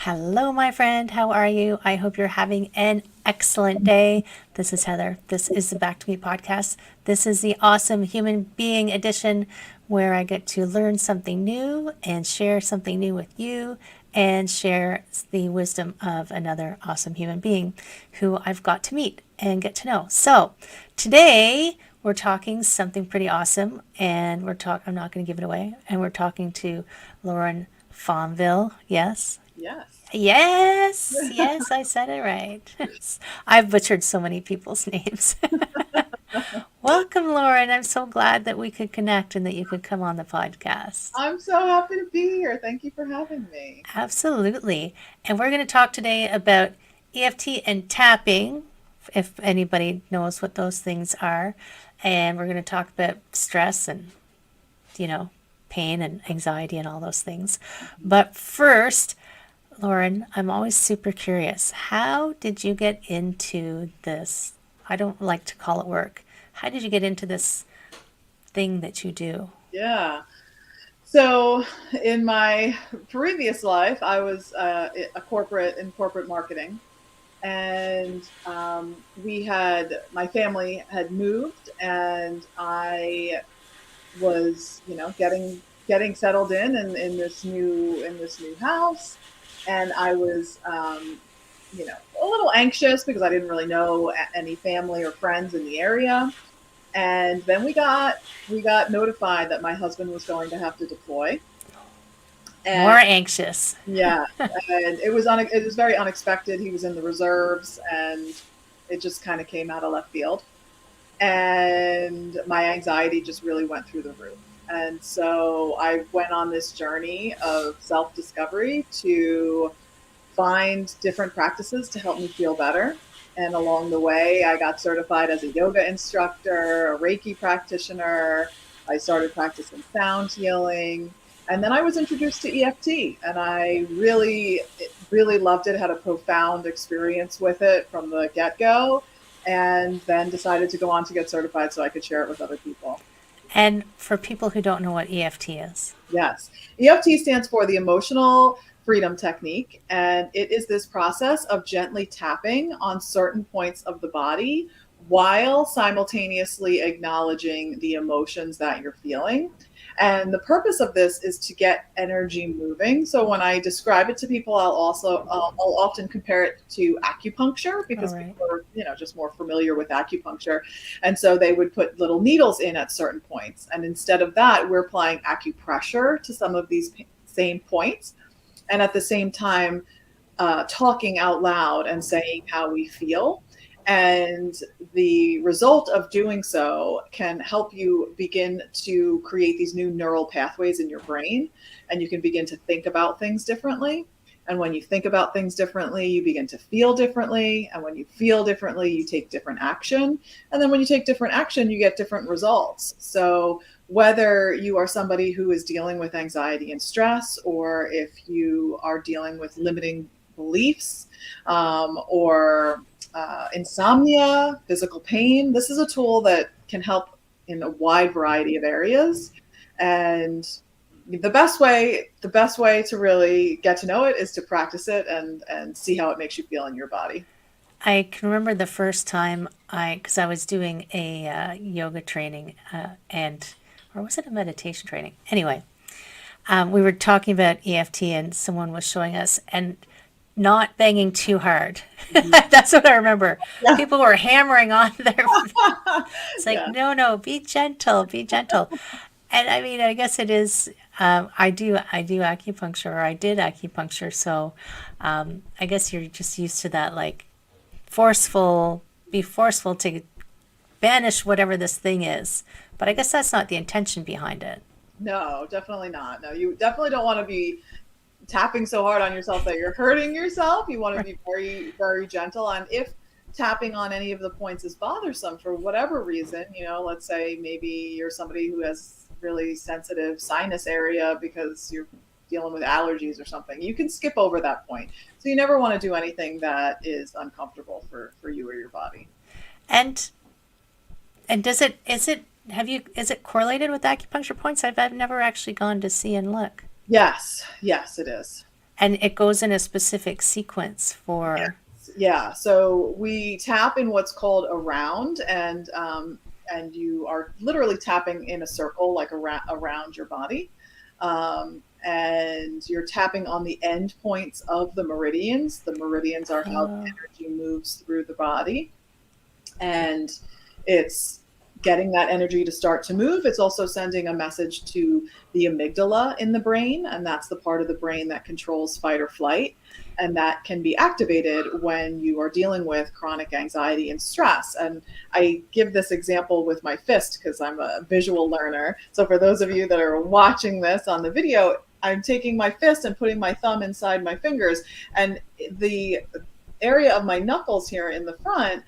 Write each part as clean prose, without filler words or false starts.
Hello, my friend. How are you? I hope you're having an excellent day. This is Heather. This is the Back to Me podcast. This is the awesome human being edition where I get to learn something new and share something new with you and share the wisdom of another awesome human being who I've got to meet and get to know. So today we're talking something pretty awesome and I'm not going to give it away. And we're talking to Lauren Fonvielle. Yes. Yes. Yes, yes, I said it right. I've butchered so many people's names. Welcome, Lauren. I'm so glad that we could connect and that you could come on the podcast. I'm so happy to be here. Thank you for having me. Absolutely. And we're going to talk today about EFT and tapping, if anybody knows what those things are. And we're going to talk about stress and, you know, pain and anxiety and all those things. But first, Lauren, I'm always super curious. How did you get into this? I don't like to call it work. How did you get into this thing that you do? Yeah. So, in my previous life, I was a corporate in corporate marketing, and my family had moved, and I was, getting settled in this new house, and I was, a little anxious because I didn't really know any family or friends in the area. And then we got notified that my husband was going to have to deploy. And More anxious. yeah, and it was very unexpected. He was in the reserves, and it just kind of came out of left field. And my anxiety just really went through the roof. And so I went on this journey of self discovery to find different practices to help me feel better. And along the way, I got certified as a yoga instructor, a reiki practitioner. I started practicing sound healing. And then I was introduced to EFT, and I really loved it, had a profound experience with it from the get go, and then decided to go on to get certified so I could share it with other people. And for people who don't know what EFT is, Yes. EFT stands for the Emotional Freedom Technique, and it is this process of gently tapping on certain points of the body while simultaneously acknowledging the emotions that you're feeling. And the purpose of this is to get energy moving. So when I describe it to people, I'll often compare it to acupuncture all because right. people are, just more familiar with acupuncture. And so they would put little needles in at certain points. And instead of that, we're applying acupressure to some of these same points. And at the same time, talking out loud and saying how we feel. And the result of doing so can help you begin to create these new neural pathways in your brain. And you can begin to think about things differently. And when you think about things differently, you begin to feel differently. And when you feel differently, you take different action. And then when you take different action, you get different results. So whether you are somebody who is dealing with anxiety and stress, or if you are dealing with limiting beliefs, or insomnia, physical pain, this is a tool that can help in a wide variety of areas. And the best way to really get to know it is to practice it and see how it makes you feel in your body. I can remember the first time because I was doing a yoga training or was it a meditation training? Anyway, we were talking about EFT and someone was showing us and not banging too hard. Mhm. That's what I remember. Yeah. People were hammering on their. It's like, Yeah. no, no, be gentle, be gentle. And I mean, I guess it is. I do acupuncture, or I did acupuncture. So, I guess you're just used to that, like forceful, be forceful to banish whatever this thing is. But I guess that's not the intention behind it. No, definitely not. No, you definitely don't want to be tapping so hard on yourself that you're hurting yourself. You want to be very, very gentle. And if tapping on any of the points is bothersome for whatever reason, let's say maybe you're somebody who has really sensitive sinus area because you're dealing with allergies or something, you can skip over that point. So you never want to do anything that is uncomfortable for you or your body. And and does it is it have you is it correlated with acupuncture points? I've never actually gone to see and look. Yes, yes, it is. And it goes in a specific sequence for. Yeah, so we tap in what's called a round, and you are literally tapping in a circle, like around your body, and you're tapping on the end points of the meridians. The meridians are how the Oh, energy moves through the body, and it's getting that energy to start to move. It's also sending a message to the amygdala in the brain, and that's the part of the brain that controls fight or flight. And that can be activated when you are dealing with chronic anxiety and stress. And I give this example with my fist because I'm a visual learner. So for those of you that are watching this on the video, I'm taking my fist and putting my thumb inside my fingers, and the area of my knuckles here in the front,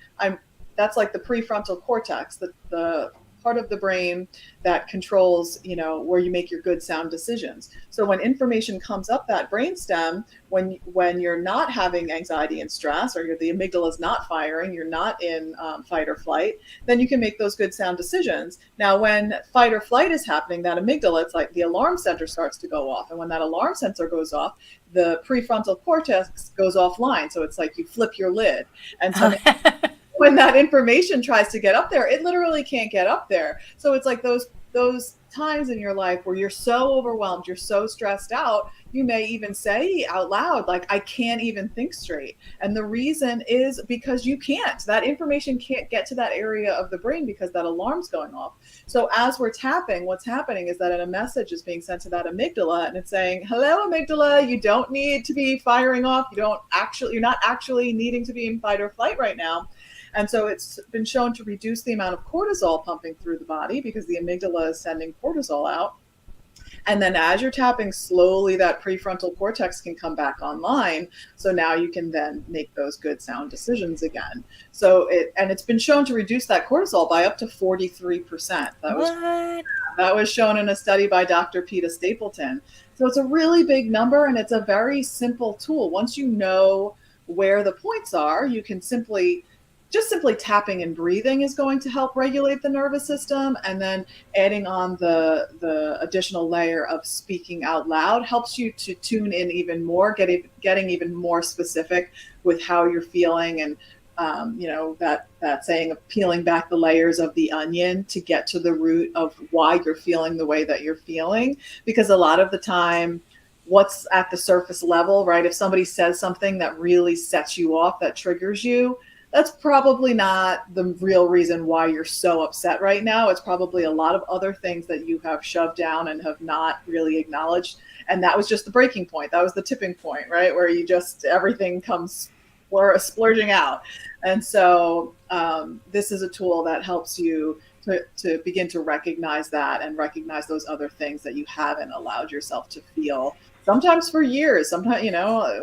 that's like the prefrontal cortex, the part of the brain that controls, where you make your good sound decisions. So when information comes up that brainstem, when you're not having anxiety and stress, or the amygdala is not firing, you're not in fight or flight, then you can make those good sound decisions. Now, when fight or flight is happening, that amygdala, it's like the alarm center starts to go off. And when that alarm sensor goes off, the prefrontal cortex goes offline. So it's like you flip your lid. And so when that information tries to get up there, it literally can't get up there. So it's like those times in your life where you're so overwhelmed, you're so stressed out, you may even say out loud, like, I can't even think straight. And the reason is because you can't. That information can't get to that area of the brain because that alarm's going off. So as we're tapping, what's happening is that a message is being sent to that amygdala, and it's saying, hello, amygdala, you don't need to be firing off. You're not actually needing to be in fight or flight right now. And so it's been shown to reduce the amount of cortisol pumping through the body because the amygdala is sending cortisol out. And then as you're tapping, slowly that prefrontal cortex can come back online. So now you can then make those good sound decisions again. So it's been shown to reduce that cortisol by up to 43%. That was shown in a study by Dr. Peta Stapleton. So it's a really big number, and it's a very simple tool. Once you know where the points are, you can simply tapping and breathing is going to help regulate the nervous system. And then adding on the additional layer of speaking out loud helps you to tune in even more, getting even more specific with how you're feeling. And, that saying of peeling back the layers of the onion to get to the root of why you're feeling the way that you're feeling. Because a lot of the time, what's at the surface level, right? If somebody says something that really sets you off, that triggers you, that's probably not the real reason why you're so upset right now. It's probably a lot of other things that you have shoved down and have not really acknowledged. And that was just the breaking point. That was the tipping point, right? Where everything comes splurging out. And so this is a tool that helps you to begin to recognize that and recognize those other things that you haven't allowed yourself to feel. Sometimes for years. Sometimes,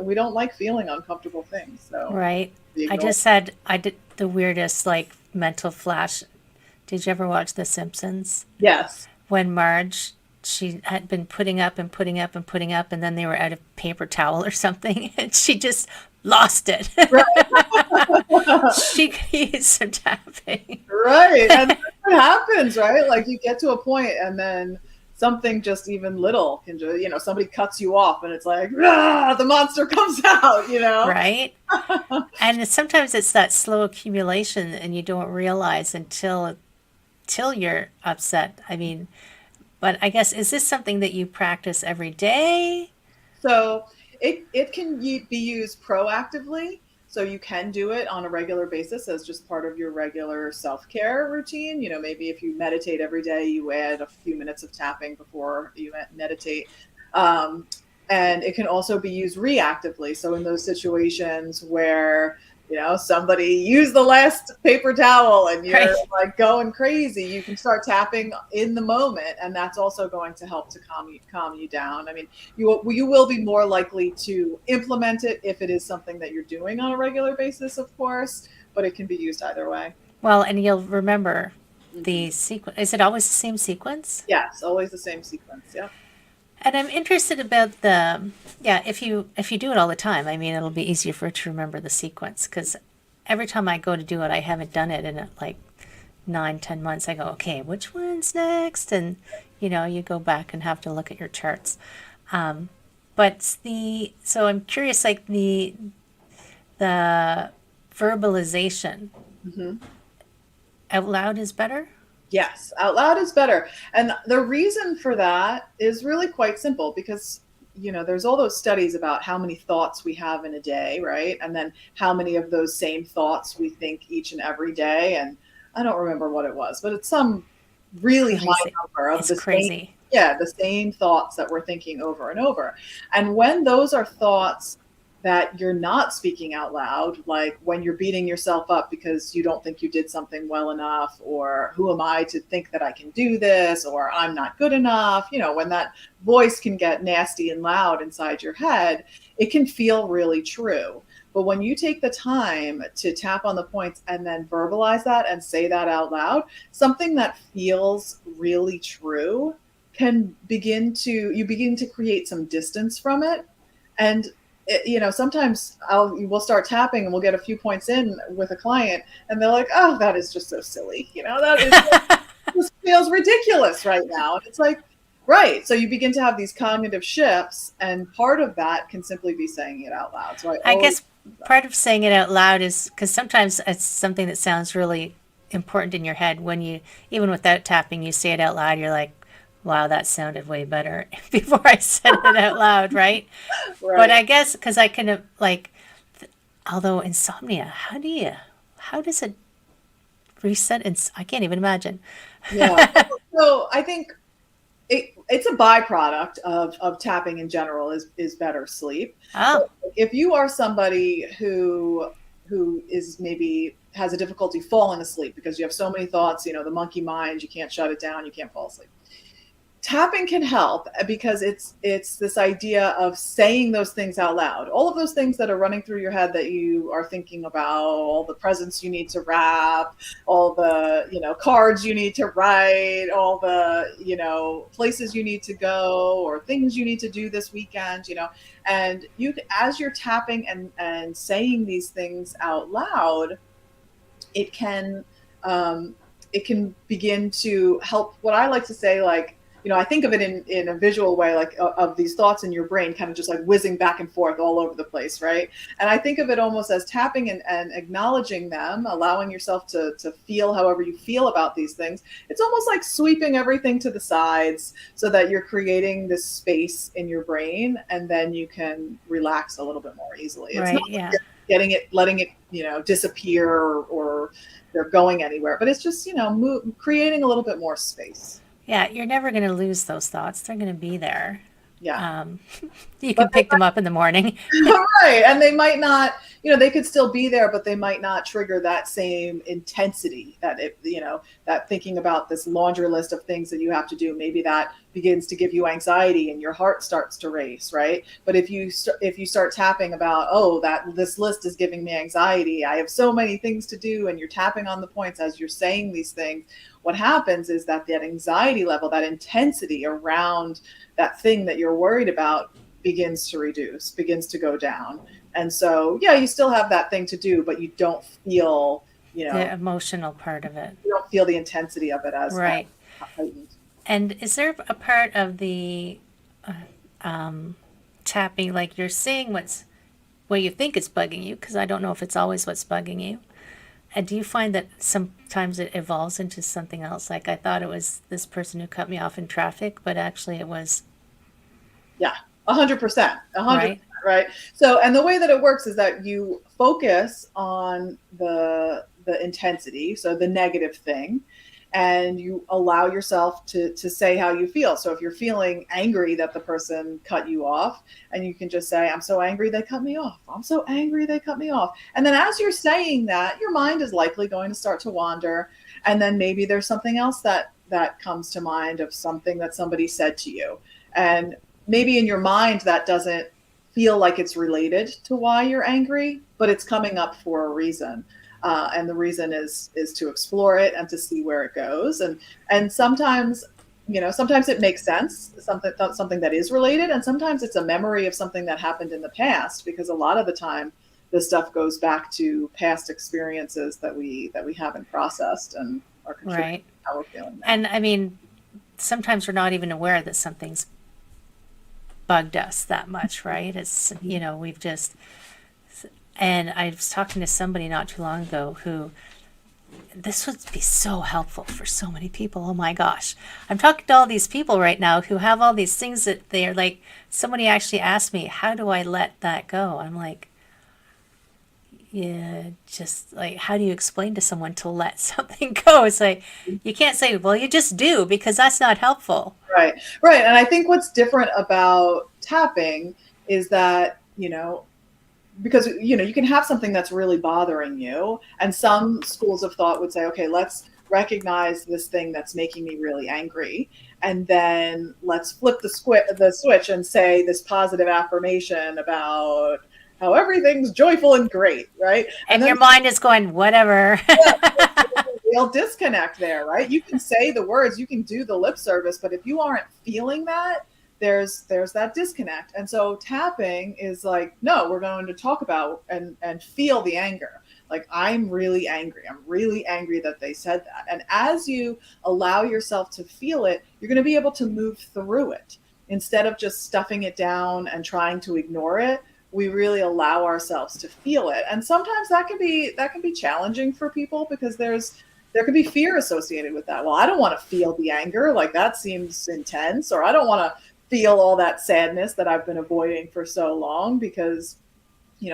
we don't like feeling uncomfortable things. So right. I did the weirdest like mental flash. Did you ever watch The Simpsons? Yes. When Marge, she had been putting up and putting up and putting up, and then they were out of paper towel or something, and she just lost it. Right. She could use some tapping. Right. And that's what happens, right? Like you get to a point and then something just even little can just, somebody cuts you off and it's like, the monster comes out, Right? And sometimes it's that slow accumulation and you don't realize until you're upset. I mean, but I guess, is this something that you practice every day? So it can be used proactively. So you can do it on a regular basis as just part of your regular self-care routine. Maybe if you meditate every day, you add a few minutes of tapping before you meditate. And it can also be used reactively. So in those situations where, somebody used the last paper towel and you're Right. like going crazy, you can start tapping in the moment. And that's also going to help to calm you down. I mean, you will be more likely to implement it if it is something that you're doing on a regular basis, of course, but it can be used either way. Well, and you'll remember Mm-hmm. the sequence. Is it always the same sequence? Yes, always the same sequence. Yeah. And I'm interested about if you do it all the time, I mean, it'll be easier for it to remember the sequence because every time I go to do it, I haven't done it in like 9, 10 months. I go, okay, which one's next? And you go back and have to look at your charts. But so I'm curious, like the verbalization Hmm. out loud is better? Yes, out loud is better. And the reason for that is really quite simple because, there's all those studies about how many thoughts we have in a day, right? And then how many of those same thoughts we think each and every day. And I don't remember what it was, but it's some really high Crazy. number of It's the same, crazy. yeah, the same thoughts that we're thinking over and over. And when those are thoughts that you're not speaking out loud, like when you're beating yourself up because you don't think you did something well enough, or who am I to think that I can do this, or I'm not good enough, when that voice can get nasty and loud inside your head, it can feel really true. But when you take the time to tap on the points and then verbalize that and say that out loud, something that feels really true can you begin to create some distance from it. And sometimes we'll start tapping and we'll get a few points in with a client and they're like, oh, that is just so silly. That is this feels ridiculous right now. And it's like, right. So you begin to have these cognitive shifts, and part of that can simply be saying it out loud. So I I always guess part of saying it out loud is because sometimes it's something that sounds really important in your head when you, even without tapping, you say it out loud, you're like, wow, that sounded way better before I said it out loud, right? But right. I guess because I can, like, although insomnia, how does it reset? I can't even imagine. Yeah. So I think it's a byproduct of tapping in general is better sleep. But Oh, if you are somebody who is maybe has a difficulty falling asleep because you have so many thoughts, the monkey mind, you can't shut it down, you can't fall asleep. Tapping can help because it's this idea of saying those things out loud, all of those things that are running through your head that you are thinking about, all the presents you need to wrap, all the cards you need to write, all the places you need to go or things you need to do this weekend, and you, as you're tapping and saying these things out loud, it can um, it can begin to help. What I like to say, like, I think of it in a visual way, like of these thoughts in your brain kind of just like whizzing back and forth all over the place, right? And I think of it almost as tapping and acknowledging them, allowing yourself to feel however you feel about these things. It's almost like sweeping everything to the sides so that you're creating this space in your brain, and then you can relax a little bit more easily. It's not right, like yeah. you're letting it disappear, or they're going anywhere, but it's just creating a little bit more space. Yeah, you're never going to lose those thoughts. They're going to be there. Yeah. Um, you But can pick them up in the morning. right. And they might not, they could still be there, but they might not trigger that same intensity that that thinking about this laundry list of things that you have to do, maybe that begins to give you anxiety and your heart starts to race, right? But if you start tapping about, oh, that this list is giving me anxiety, I have so many things to do, and you're tapping on the points as you're saying these things, what happens is that anxiety level, that intensity around that thing that you're worried about begins to reduce, begins to go down. And so, yeah, you still have that thing to do, but you don't feel, The emotional part of it. you don't feel the intensity of it as Right. heightened. And is there a part of the tapping, like you're saying what you think is bugging you? Because I don't know if it's always what's bugging you. And do you find that sometimes it evolves into something else? Like I thought it was this person who cut me off in traffic, but actually it was, Yeah, 100%, 100%, right? right? So, and the way that it works is that you focus on the intensity, so the negative thing, and you allow yourself to say how you feel. So if you're feeling angry that the person cut you off, and you can just say, I'm so angry they cut me off. I'm so angry they cut me off. And then as you're saying that, your mind is likely going to start to wander. And then maybe there's something else that comes to mind of something that somebody said to you. And maybe in your mind that doesn't feel like it's related to why you're angry, but it's coming up for a reason. And the reason is to explore it and to see where it goes. And sometimes, sometimes it makes sense, something that is related, and sometimes it's a memory of something that happened in the past, because a lot of the time this stuff goes back to past experiences that we haven't processed and are contributing Right. to how we're feeling now. And I mean, sometimes we're not even aware that something's bugged us that much, right? It's, we've just, and I was talking to somebody not too long ago who, this would be so helpful for so many people. Oh my gosh. I'm talking to all these people right now who have all these things that they're like, somebody actually asked me, how do I let that go? I'm like, yeah, just like, how do you explain to someone to let something go? It's like, you can't say, well, you just do, because that's not helpful. Right. Right. And I think what's different about tapping is that, because you can have something that's really bothering you, and some schools of thought would say, okay, let's recognize this thing that's making me really angry, and then let's flip the switch and say this positive affirmation about how everything's joyful and great, right? And And then your mind is going, whatever. real disconnect there, right? You can say the words, you can do the lip service, but if you aren't feeling that, there's that disconnect. And so tapping is like, no, we're going to talk about and feel the anger. Like, I'm really angry. I'm really angry that they said that. And as you allow yourself to feel it, you're going to be able to move through it instead of just stuffing it down and trying to ignore it. We really allow ourselves to feel it. And sometimes that can be challenging for people because there could be fear associated with that. Well, I don't want to feel the anger, like that seems intense, or I don't want to feel all that sadness that I've been avoiding for so long, because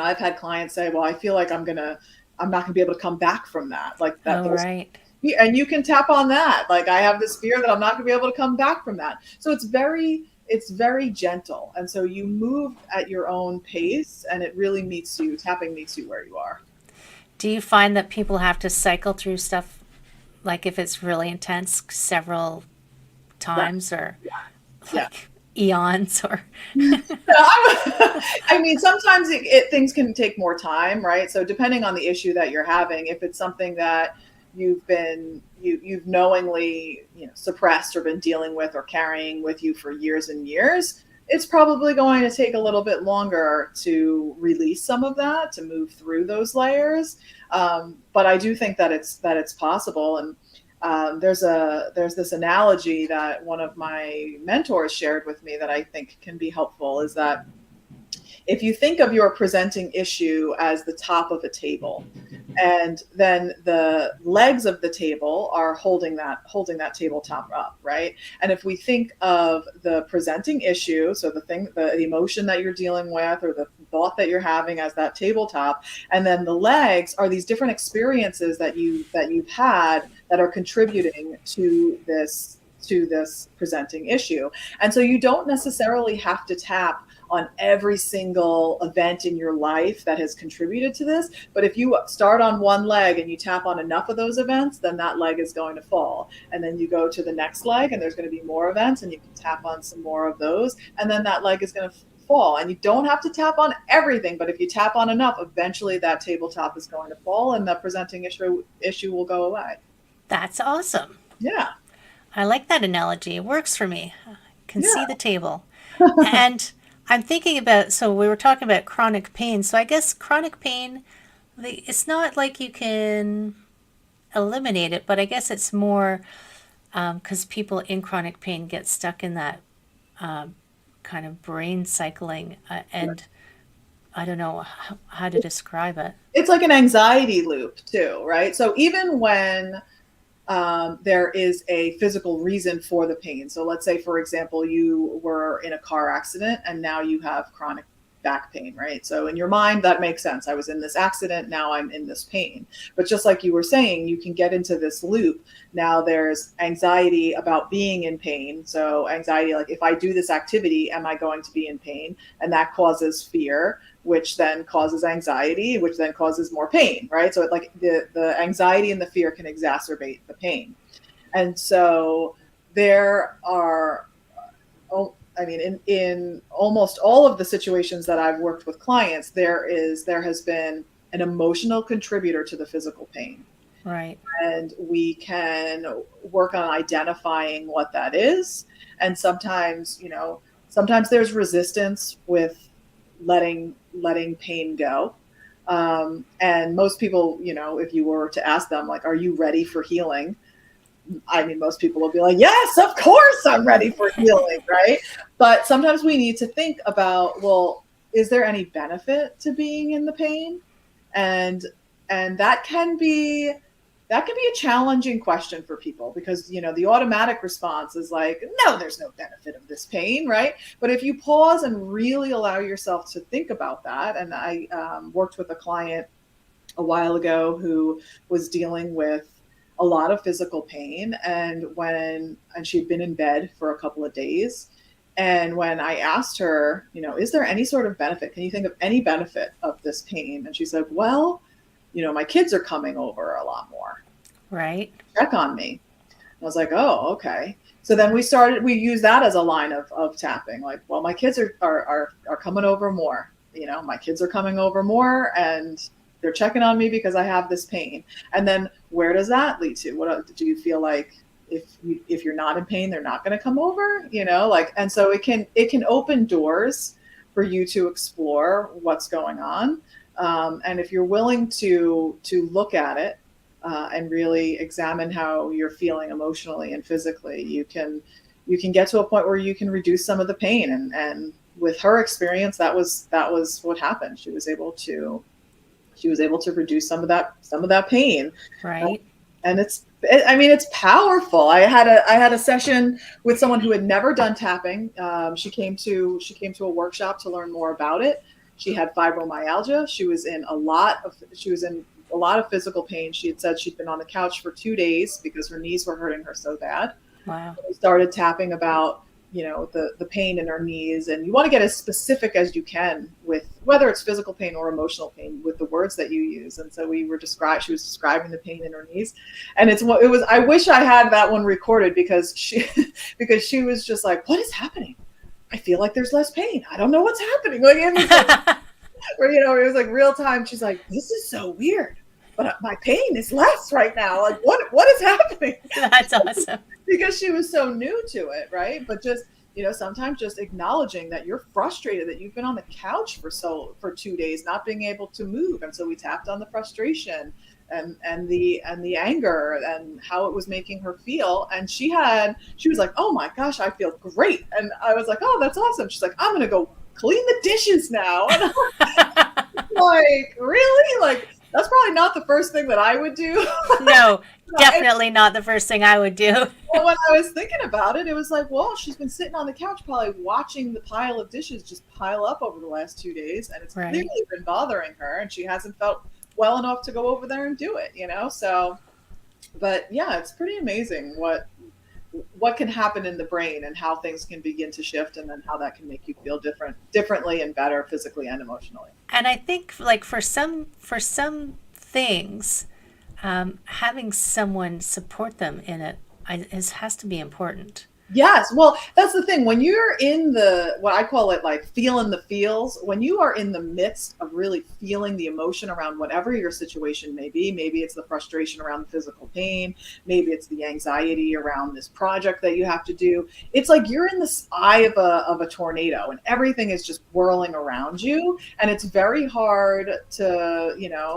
I've had clients say, well, I feel like I'm not gonna be able to come back from that, like that. Oh, right. And you can tap on that, like, I have this fear that I'm not gonna be able to come back from that. So it's very gentle, and so you move at your own pace, and it really meets you. Tapping meets you where you are. Do you find that people have to cycle through stuff, like if it's really intense, several Yeah, times, or yeah. like eons, or I mean, sometimes things can take more time, right? So depending on the issue that you're having, if it's something that you've knowingly suppressed or been dealing with or carrying with you for years and years, it's probably going to take a little bit longer to release some of that, to move through those layers. But I do think that it's possible. And there's this analogy that one of my mentors shared with me that I think can be helpful, is that if you think of your presenting issue as the top of a table, and then the legs of the table are holding that tabletop up, right? And if we think of the presenting issue, so the emotion that you're dealing with, or the thought that you're having, as that tabletop, and then the legs are these different experiences that you've had that are contributing to this presenting issue. And so you don't necessarily have to tap on every single event in your life that has contributed to this. But if you start on one leg and you tap on enough of those events, then that leg is going to fall. And then you go to the next leg and there's going to be more events, and you can tap on some more of those. And then that leg is going to fall. And you don't have to tap on everything, but if you tap on enough, eventually that tabletop is going to fall and the presenting issue will go away. that's awesome. Yeah. I like that analogy. It works for me. I can Yeah. see the table. And I'm thinking about, so we were talking about chronic pain. So I guess chronic pain, it's not like you can eliminate it, but I guess it's more because people in chronic pain get stuck in that kind of brain cycling. And I don't know how to describe it. It's like an anxiety loop too, right? So even when there is a physical reason for the pain. So let's say, for example, you were in a car accident and now you have chronic back pain, right? So in your mind, that makes sense. I was in this accident, now I'm in this pain. But just like you were saying, you can get into this loop. Now there's anxiety about being in pain. So anxiety, like, if I do this activity, am I going to be in pain? And that causes fear, which then causes anxiety, which then causes more pain, right? So the anxiety and the fear can exacerbate the pain. And so there are, I mean, in almost all of the situations that I've worked with clients, there has been an emotional contributor to the physical pain. Right. And we can work on identifying what that is. And sometimes there's resistance with letting pain go. And most people, if you were to ask them, like, are you ready for healing? I mean, most people will be like, yes, of course I'm ready for healing, right? But sometimes we need to think about, well, is there any benefit to being in the pain? And that can be a challenging question for people, because the automatic response is like, no, there's no benefit of this pain, right? But if you pause and really allow yourself to think about that, and I worked with a client a while ago who was dealing with a lot of physical pain, and she'd been in bed for a couple of days, and when I asked her, is there any sort of benefit, can you think of any benefit of this pain? And she said, well, my kids are coming over a lot more, Right. check on me. I was like, oh, okay. So then we use that as a line of tapping, like, well, my kids are coming over more. My kids are coming over more, and they're checking on me because I have this pain. And then where does that lead to? What do you feel like, if you're not in pain, they're not going to come over? And so it can open doors for you to explore what's going on. And if you're willing to look at it, and really examine how you're feeling emotionally and physically, you can get to a point where you can reduce some of the pain. And with her experience, that was what happened. She was able to reduce some of that pain. Right. And it's powerful. I had a session with someone who had never done tapping. She came to a workshop to learn more about it. She had fibromyalgia. She was in a lot of physical pain. She had said she'd been on the couch for 2 days because her knees were hurting her so bad. Wow. We started tapping about, the pain in her knees, and you want to get as specific as you can with whether it's physical pain or emotional pain with the words that you use. And so she was describing the pain in her knees, and I wish I had that one recorded, because she was just like, what is happening? I feel like there's less pain. I don't know what's happening. Like, it was like, where, it was like real time. She's like, this is so weird, but my pain is less right now. Like, what is happening? That's awesome. Because she was so new to it, right? But just, sometimes just acknowledging that you're frustrated, that you've been on the couch for 2 days, not being able to move. And so we tapped on the frustration and the anger and how it was making her feel. And she was like, oh my gosh, I feel great. And I was like, oh, that's awesome. She's like, I'm going to go clean the dishes now. And I'm like, really? Like, that's probably not the first thing that I would do. No, definitely not the first thing I would do. Well, when I was thinking about it, it was like, well, she's been sitting on the couch probably watching the pile of dishes just pile up over the last 2 days, and it's Right. clearly been bothering her, and she hasn't felt well enough to go over there and do it, So, but yeah, it's pretty amazing what can happen in the brain and how things can begin to shift, and then how that can make you feel differently and better physically and emotionally. And I think, like, for some things, having someone support them in it has to be important. Yes. Well, that's the thing. When you're in what I call it, like, feeling the feels, when you are in the midst of really feeling the emotion around whatever your situation may be, maybe it's the frustration around the physical pain, maybe it's the anxiety around this project that you have to do. It's like you're in the eye of a tornado, and everything is just whirling around you. And it's very hard to,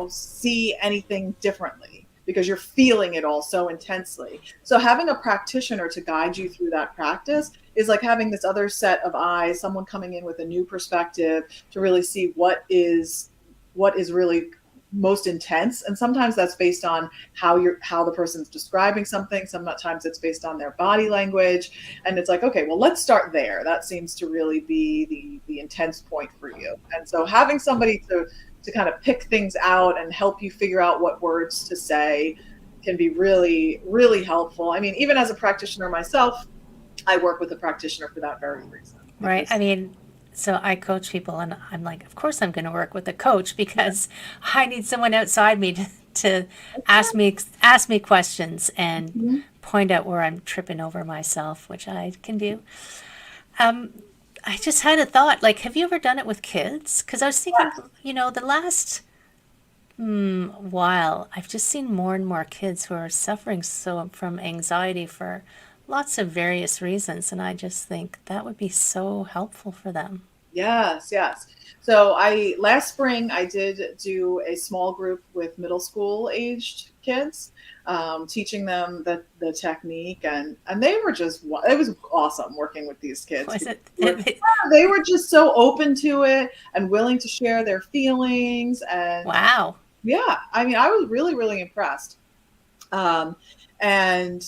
see anything differently, because you're feeling it all so intensely. So having a practitioner to guide you through that practice is like having this other set of eyes, someone coming in with a new perspective to really see what is really most intense. And sometimes that's based on how the person's describing something. Sometimes it's based on their body language. And it's like, okay, well, let's start there. That seems to really be the intense point for you. And so having somebody to kind of pick things out and help you figure out what words to say can be really, really helpful. I mean, even as a practitioner myself, I work with a practitioner for that very reason. Right. I mean, so I coach people, and I'm like, of course I'm going to work with a coach, because I need someone outside me to ask me questions and point out where I'm tripping over myself, which I can do. I just had a thought, like, have you ever done it with kids? Because I was thinking, the last while, I've just seen more and more kids who are suffering from anxiety for lots of various reasons. And I just think that would be so helpful for them. Yes, yes. So last spring I did do a small group with middle school aged kids, teaching them the technique, and they were just, it was awesome working with these kids. Was it? They were just so open to it and willing to share their feelings. And Wow. yeah, I mean, I was really, really impressed. Um, and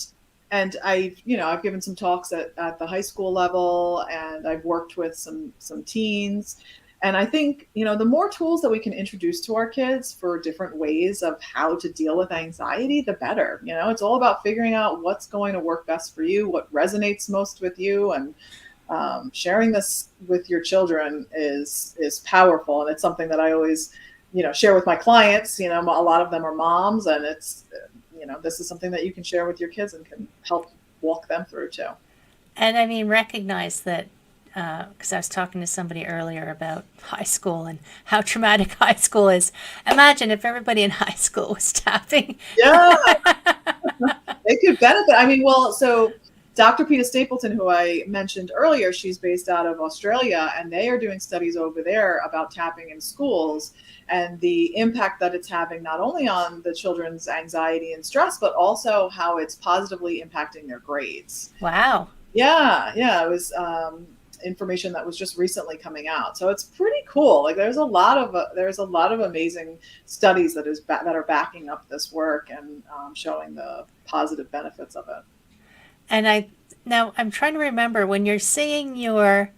I've given some talks at the high school level, and I've worked with some teens. And I think, the more tools that we can introduce to our kids for different ways of how to deal with anxiety, the better. It's all about figuring out what's going to work best for you, what resonates most with you, and sharing this with your children is powerful. And it's something that I always, share with my clients. A lot of them are moms, and it's, this is something that you can share with your kids and can help walk them through too. And I mean, recognize that, because I was talking to somebody earlier about high school and how traumatic high school is. Imagine if everybody in high school was tapping. Yeah, they could benefit. I mean, well, so Dr. Peta Stapleton, who I mentioned earlier, she's based out of Australia, and they are doing studies over there about tapping in schools and the impact that it's having not only on the children's anxiety and stress, but also how it's positively impacting their grades. Wow. Yeah, it was information that was just recently coming out, so it's pretty cool. Like there's a lot of amazing studies that are backing up this work and showing the positive benefits of it. And now I'm trying to remember when you're saying your,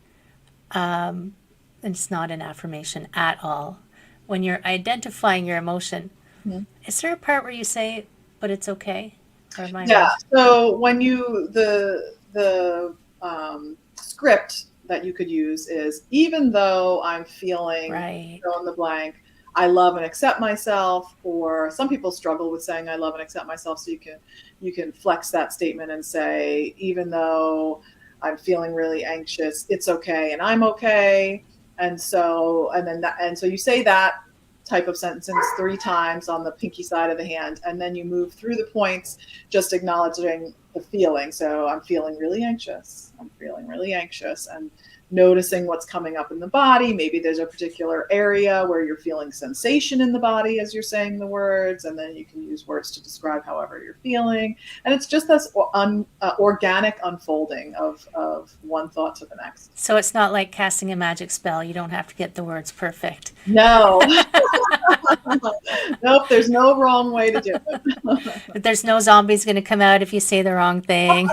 and it's not an affirmation at all, when you're identifying your emotion, is there a part where you say, but it's okay? Or am I Yeah. wrong? So when the script that you could use is, even though I'm feeling Right. fill in the blank, I love and accept myself. Or some people struggle with saying I love and accept myself. So you can flex that statement and say, even though I'm feeling really anxious, it's okay and I'm okay. So you say that type of sentence 3 times on the pinky side of the hand, and then you move through the points, just acknowledging the feeling. So I'm feeling really anxious. I'm feeling really anxious, and noticing what's coming up in the body. Maybe there's a particular area where you're feeling sensation in the body as you're saying the words, and then you can use words to describe however you're feeling. And it's just this organic unfolding of one thought to the next. So it's not like casting a magic spell. You don't have to get the words perfect. No. Nope, there's no wrong way to do it. There's no zombies going to come out if you say the wrong thing.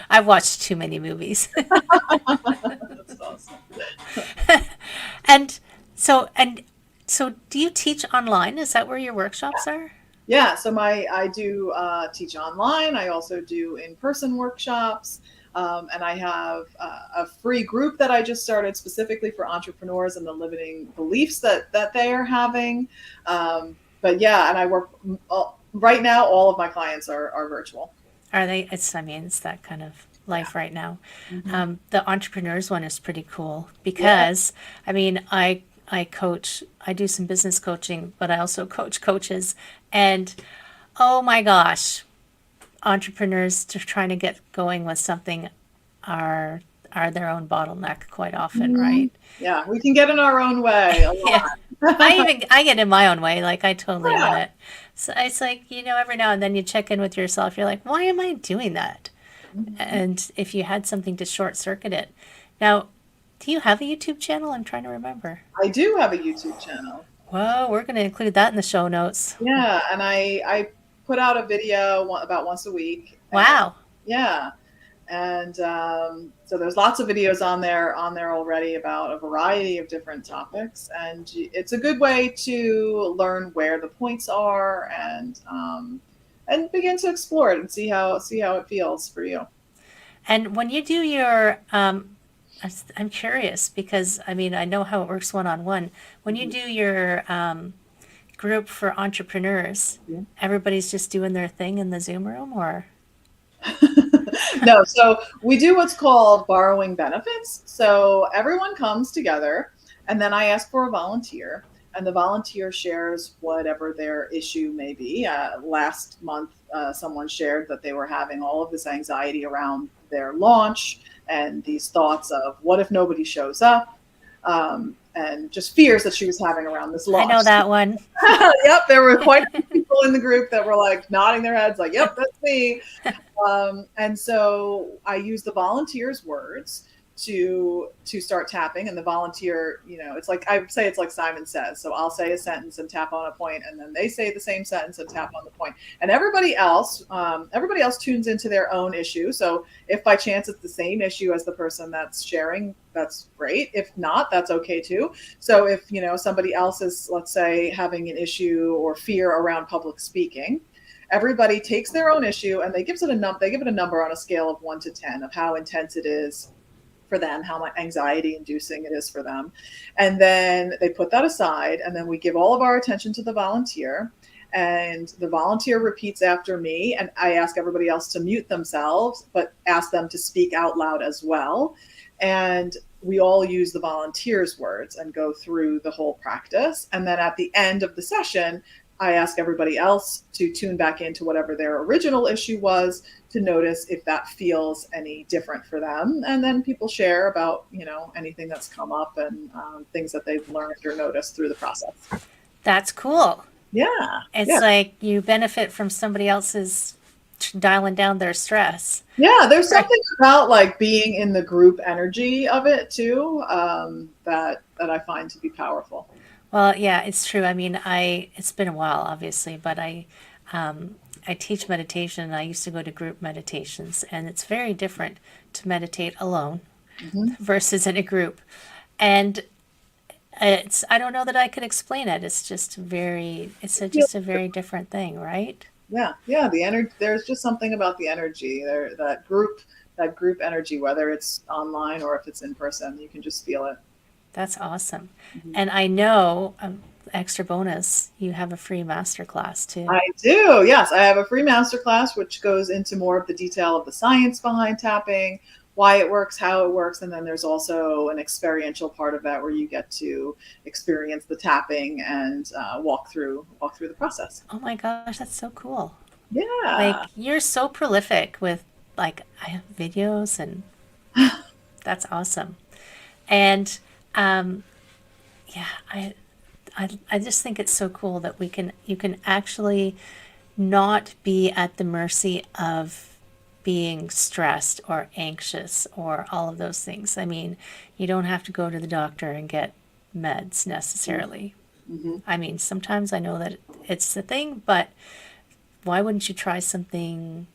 I've watched too many movies. That's awesome. And so do you teach online? Is that where your workshops are? Yeah, so I do teach online. I also do in-person workshops. And I have a free group that I just started specifically for entrepreneurs and the limiting beliefs that they are having. But yeah, and I work right now. All of my clients are virtual. Are they? It's that kind of life right now. Mm-hmm. The entrepreneurs one is pretty cool because, I mean, I coach, I do some business coaching, but I also coach coaches. And oh my gosh, entrepreneurs just trying to get going with something are their own bottleneck quite often, right? Yeah, we can get in our own way a lot. Yeah. I get in my own way, like I totally own Yeah. it. So it's like, every now and then you check in with yourself. You're like, why am I doing that? And if you had something to short circuit it. Now, do you have a YouTube channel? I'm trying to remember. I do have a YouTube channel. Whoa, we're going to include that in the show notes. Yeah, and I put out a video about once a week. Wow. Yeah. And so there's lots of videos on there already about a variety of different topics, and it's a good way to learn where the points are and begin to explore it and see how it feels for you. And when you do your, I'm curious because I mean I know how it works one-on-one. When you do your group for entrepreneurs, everybody's just doing their thing in the Zoom room, or? No, so we do what's called borrowing benefits. So everyone comes together, and then I ask for a volunteer, and the volunteer shares whatever their issue may be. Last month, someone shared that they were having all of this anxiety around their launch and these thoughts of what if nobody shows up. and just fears that she was having around this I know loss. that one. Yep, there were quite a few people in the group that were like nodding their heads, like, "Yep, that's me." And so I use the volunteers' words to start tapping, and the volunteer, it's like I say, it's like Simon Says. So I'll say a sentence and tap on a point, and then they say the same sentence and tap on the point, and everybody else tunes into their own issue. So if by chance it's the same issue as the person that's sharing, that's great. If not, that's okay too. So if somebody else is, let's say, having an issue or fear around public speaking, everybody takes their own issue and they give it a number on a scale of 1 to 10 of how intense it is for them, how much anxiety inducing it is for them. And then they put that aside, and then we give all of our attention to the volunteer, and the volunteer repeats after me, and I ask everybody else to mute themselves, but ask them to speak out loud as well. And we all use the volunteer's words and go through the whole practice. And then at the end of the session, I ask everybody else to tune back into whatever their original issue was, to notice if that feels any different for them. And then people share about, anything that's come up, and things that they've learned or noticed through the process. That's cool. Yeah. It's like you benefit from somebody else's dialing down their stress. Yeah, there's something about like being in the group energy of it too, that I find to be powerful. Well, yeah, it's true. I mean, it's been a while, obviously, but I teach meditation, and I used to go to group meditations, and it's very different to meditate alone versus in a group. And I don't know that I could explain it. It's just just a very different thing, right? Yeah. The energy, there's just something about the energy there, that group energy, whether it's online or if it's in person, you can just feel it. That's awesome. And I know, extra bonus, you have a free masterclass too. I do. Yes, I have a free masterclass which goes into more of the detail of the science behind tapping, why it works, how it works, and then there's also an experiential part of that where you get to experience the tapping and walk through the process. Oh my gosh, that's so cool. Yeah. Like, you're so prolific with, like, I have videos, and that's awesome. And yeah, I just think it's so cool that you can actually not be at the mercy of being stressed or anxious or all of those things. I mean, you don't have to go to the doctor and get meds necessarily. I mean, sometimes I know that it's the thing, but why wouldn't you try something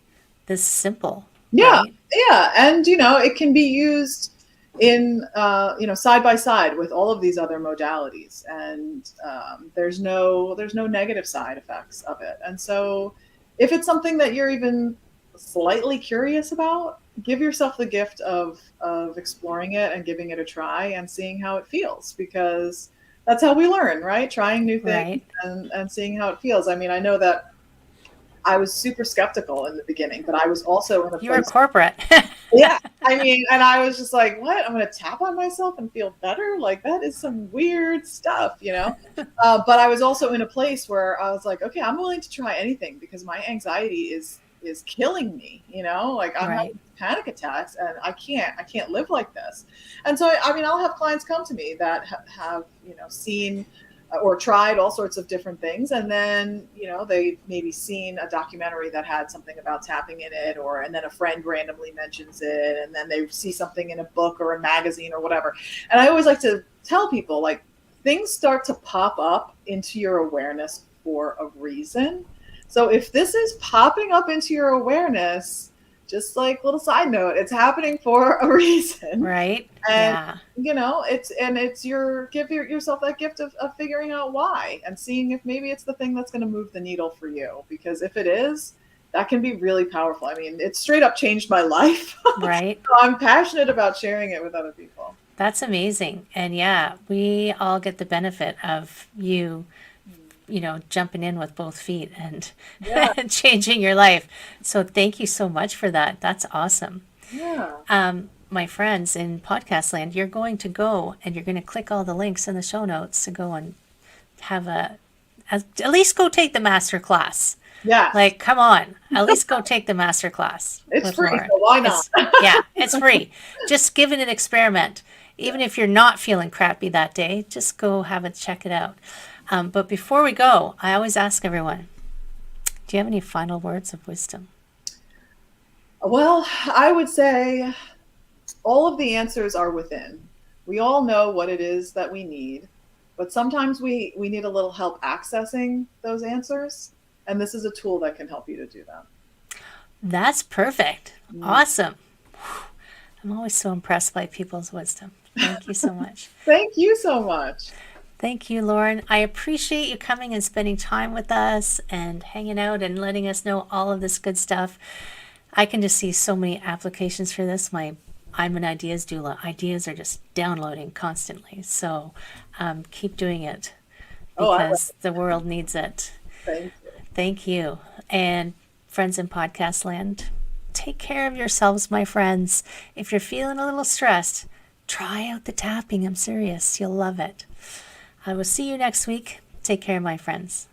this simple? Yeah. Right? Yeah. And, it can be used in, side by side with all of these other modalities. And there's no negative side effects of it. And so if it's something that you're even slightly curious about, give yourself the gift of exploring it and giving it a try and seeing how it feels, because that's how we learn, right? Trying new things, right, and seeing how it feels. I mean, I know that I was super skeptical in the beginning, but I was also in a place. You were corporate. Yeah. I mean, and I was just like, what? I'm going to tap on myself and feel better? Like, that is some weird stuff, But I was also in a place where I was like, okay, I'm willing to try anything, because my anxiety is killing me, like I'm having panic attacks, and I can't live like this. And so, I mean, I'll have clients come to me that have, seen or tried all sorts of different things, and then they maybe seen a documentary that had something about tapping in it, and then a friend randomly mentions it, and then they see something in a book or a magazine or whatever. And I always like to tell people, like, things start to pop up into your awareness for a reason. So if this is popping up into your awareness, just like little side note, it's happening for a reason. Right. And, give yourself that gift of figuring out why, and seeing if maybe it's the thing that's going to move the needle for you. Because if it is, that can be really powerful. I mean, it straight up changed my life. Right. So I'm passionate about sharing it with other people. That's amazing. And yeah, we all get the benefit of you jumping in with both feet and changing your life. So thank you so much for that. That's awesome. Yeah. My friends in podcast land, you're going to go and you're going to click all the links in the show notes to go and have at least go take the master class. Yeah. Like, come on, at least go take the master class. It's free, so why not? It's free. Just give it an experiment. Even if you're not feeling crappy that day, just go check it out. But before we go, I always ask everyone, do you have any final words of wisdom? Well, I would say all of the answers are within. We all know what it is that we need, but sometimes we need a little help accessing those answers. And this is a tool that can help you to do that. That's perfect. Awesome. I'm always so impressed by people's wisdom. Thank you so much. Thank you so much. Thank you, Lauren. I appreciate you coming and spending time with us and hanging out and letting us know all of this good stuff. I can just see so many applications for this. I'm an ideas doula. Ideas are just downloading constantly. So keep doing it because the world needs it. Thank you. Thank you. And friends in podcast land, take care of yourselves, my friends. If you're feeling a little stressed, try out the tapping. I'm serious. You'll love it. I will see you next week. Take care, my friends.